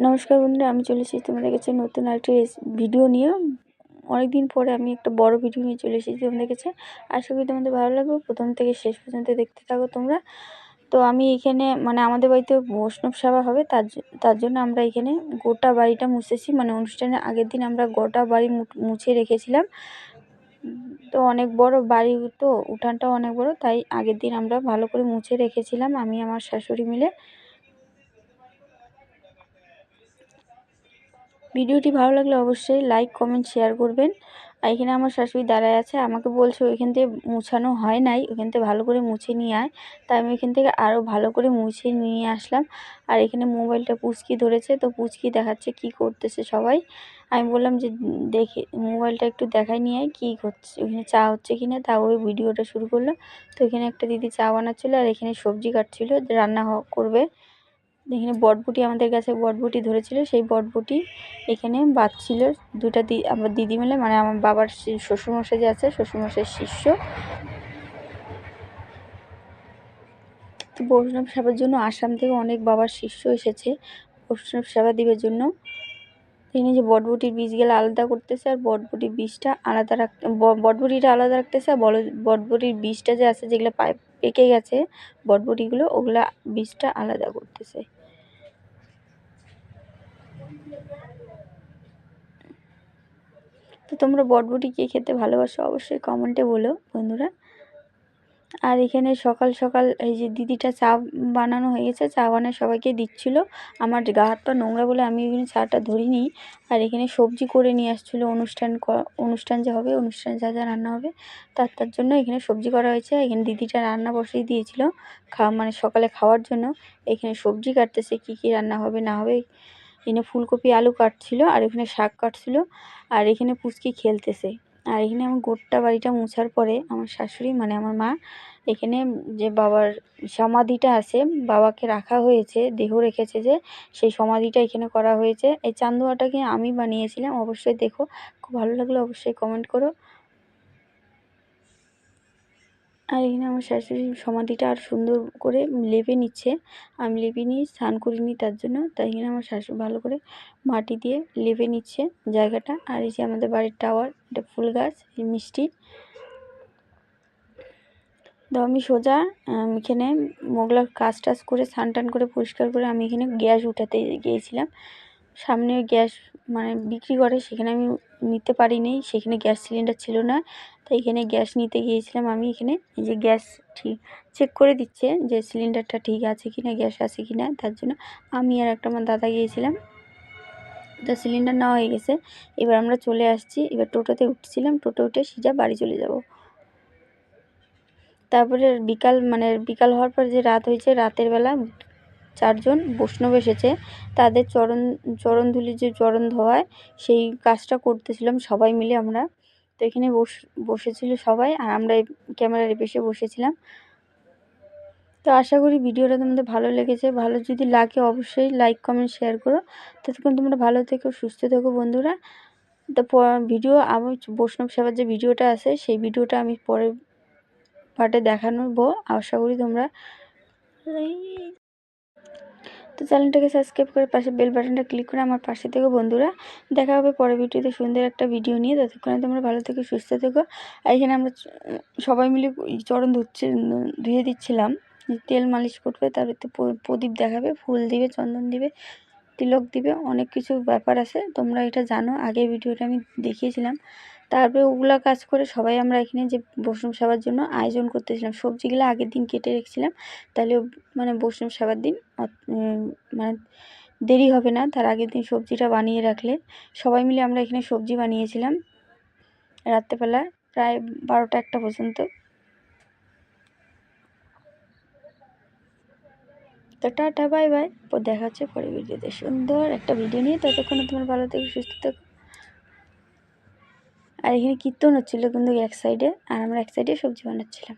নমস্কার বন্ধুরা, আমি চলে এসেছি তোমাদের কাছে নতুন আরেকটি ভিডিও নিয়ে। অনেকদিন পরে আমি একটা বড় ভিডিও নিয়ে চলে এসেছি তোমাদের কাছে। আশা করি তোমাদের ভালো লাগবে। প্রথম থেকে শেষ পর্যন্ত দেখতে থাকো তোমরা। তো আমি এখানে আমাদের বাড়িতে বৈষ্ণব সেবা হবে, তার জন্য আমরা এখানে গোটা বাড়িটা মুছেছি। অনুষ্ঠানের আগের দিন আমরা গোটা বাড়ি মুছে রেখেছিলাম। তো অনেক বড় বাড়ি, তো উঠানটাও অনেক বড়, তাই আগের দিন আমরা ভালো করে মুছে রেখেছিলাম, আমি আমার শাশুড়ি মিলে। ভিডিওটি ভালো লাগলে অবশ্যই লাইক কমেন্ট শেয়ার করবেন। আর এখানে আমার শাশুড়ি দাঁড়ায় আছে, আমাকে বলছে ওইখান থেকে মুছানো হয় নাই, ওইখান থেকে ভালো করে মুছে নিয়ে আয়। তাই আমি ওইখান থেকে আরও ভালো করে মুছে নিয়ে আসলাম। আর এখানে মোবাইলটা পুচকি ধরেছে, তো পুচকি দেখাচ্ছে কি করতেছে সবাই। আমি বললাম যে দেখে মোবাইলটা একটু দেখাই নিয়ে আয় কী হচ্ছে, ওইখানে চা হচ্ছে কি না। তা ওই ভিডিওটা শুরু করলো। তো এখানে একটা দিদি চা বানাচ্ছিলো, আর এখানে সবজি কাটছিল, রান্না করবে। এখানে বটবুটি, আমাদের কাছে বটবুটি ধরেছিল, সেই বটবুটি এখানে বাঁচছিল দুটা আমার দিদি মিলে, আমার বাবার শ্বশুরমশাই যে আছে, শ্বশুরমশাইয়ের শিষ্য। তো বৈষ্ণব সেবার জন্য আসাম থেকে অনেক বাবার শিষ্য এসেছে বৈষ্ণব সেবা দিবার জন্য। তিনি যে বটবুটির বীজগুলো আলাদা করতেছে, আর বটবুটির বীজটা আলাদা বটবুটিটা আলাদা রাখতেছে, আর বটবুটির বীজটা যে আছে, যেগুলো পেকে গেছে বটবুটিগুলো, ওগুলা বীজটা আলাদা করতেছে। তো তোমরা বটবুটি কে খেতে ভালোবাসো অবশ্যই কমেন্টে বলো বন্ধুরা। আর এখানে সকাল সকাল এই যে দিদিটা চা বানানো হয়ে গেছে, চা বানিয়ে সবাইকে দিচ্ছিল। আমার গা হাত পা নোংরা বলে আমি এখানে চাটা ধরিনি। আর এখানে সবজি করে নিয়ে আসছিলো, অনুষ্ঠান যে হবে, অনুষ্ঠানে যা যা রান্না হবে তার জন্য এখানে সবজি করা হয়েছে। এখানে দিদিটা রান্না বসিয়ে দিয়েছিল সকালে খাওয়ার জন্য। এখানে সবজি কাটতেছে, কি কি রান্না হবে না হবে। এখানে ফুলকপি আলু কাটছিল, আর এখানে শাক কাটছিল, আর এখানে পুচকি খেলতেছে। আর এখানে আমার গোটা বাড়িটা মুছার পরে আমার শাশুড়ি আমার মা এখানে যে বাবার সমাধিটা আছে, বাবাকে রাখা হয়েছে, দেহ রেখেছে যে, সেই সমাধিটা এখানে করা হয়েছে। এই চান্দুয়াটাকে আমি বানিয়েছিলাম, অবশ্যই দেখো। খুব ভালো লাগলে অবশ্যই কমেন্ট করো। আর এখানে আমার শাশুড়ি সমাধিটা আর সুন্দর করে লেপে নিচ্ছে। আমি লেপে নিয়ে স্নান করিনি তার জন্য, তাই এখানে আমার শাশুড়ি ভালো করে মাটি দিয়ে লেপে নিচ্ছে জায়গাটা। আর এই যে আমাদের বাড়ির টাওয়ার, এটা ফুল গাছ, মিষ্টি। তো আমি সোজা এখানে মোগলার কাজ টাজ করে স্নান টান করে পরিষ্কার করে আমি এখানে গ্যাস উঠাতে গিয়েছিলাম। সামনে গ্যাস বিক্রি করে, সেখানে আমি নিতে পারিনি, সেখানে গ্যাস সিলিন্ডার ছিল না। তাই এখানে গ্যাস নিতে গিয়েছিলাম আমি। এখানে এই যে গ্যাস ঠিক চেক করে দিচ্ছে যে সিলিন্ডারটা ঠিক আছে কিনা, গ্যাস আছে কিনা, তার জন্য আমি আর একটা আমার দাদা গিয়েছিলাম। তো সিলিন্ডার নেওয়া হয়ে গেছে, এবার আমরা চলে আসছি। এবার টোটোতে উঠছিলাম, টোটো উঠে সিধা বাড়ি চলে যাব। তারপরে বিকাল হওয়ার পর যে রাত হয়েছে, রাতের বেলা 4 জন বৈষ্ণব এসেছে, তাদের চরণ ধুলি যে চরণ ধোয়ায়, সেই কাজটা করতেছিলাম সবাই মিলে আমরা। তো এখানে বসেছিল সবাই, আর আমরা ক্যামেরার পেছনে বসেছিলাম। তো আশা করি ভিডিওটা তোমাদের ভালো লেগেছে। ভালো যদি লাগে অবশ্যই লাইক কমেন্ট শেয়ার করো। ততক্ষণ তোমরা ভালো থেকো, সুস্থ থেকো বন্ধুরা। তো ভিডিও আমি বৈষ্ণব সেবার যে ভিডিওটা আছে, সেই ভিডিওটা আমি পরের পার্টে দেখানোবো। আশা করি তোমরা। তো চ্যানেলটাকে সাবস্ক্রাইব করে পাশে বেল বাটনটা ক্লিক করে আমার পাশে থেকো বন্ধুরা। দেখা হবে পরের ভিডিওতে সুন্দর একটা ভিডিও নিয়ে। ততক্ষণে তোমরা ভালো থেকো, সুস্থ থেকো। আর এখানে আমরা সবাই মিলে চরণ ধুয়ে দিচ্ছিলাম। তেল মালিশ করবে, তারপরে প্রদীপ দেখাবে, ফুল দিবে, চন্দন দিবে, তিলক দিবে, অনেক কিছু ব্যাপার আছে, তোমরা এটা জানো। আগের ভিডিওটা আমি দেখিয়েছিলাম। তারপরে ওগুলা কাজ করে সবাই আমরা এখানে যে বৈষ্ণব সেবার জন্য আয়োজন করতেছিলাম। সবজিগুলো আগের দিন কেটে রেখেছিলাম, তাহলে বৈষ্ণব সেবার দিন দেরি হবে না। তার আগের দিন সবজিটা বানিয়ে রাখলে, সবাই মিলে আমরা এখানে সবজি বানিয়েছিলাম রাত্রেবেলা প্রায় 12টা-1টা পর্যন্ত। তো টাটা, বাই বাই। দেখা হচ্ছে পরের ভিডিওতে সুন্দর একটা ভিডিও নিয়ে। ততক্ষণে তোমার ভালো থেকো, সুস্থ থেকো। আর এখানে কীর্তন হচ্ছিলো কিন্তু এক সাইডে, আর আমরা এক সাইডে সবজি বানাচ্ছিলাম।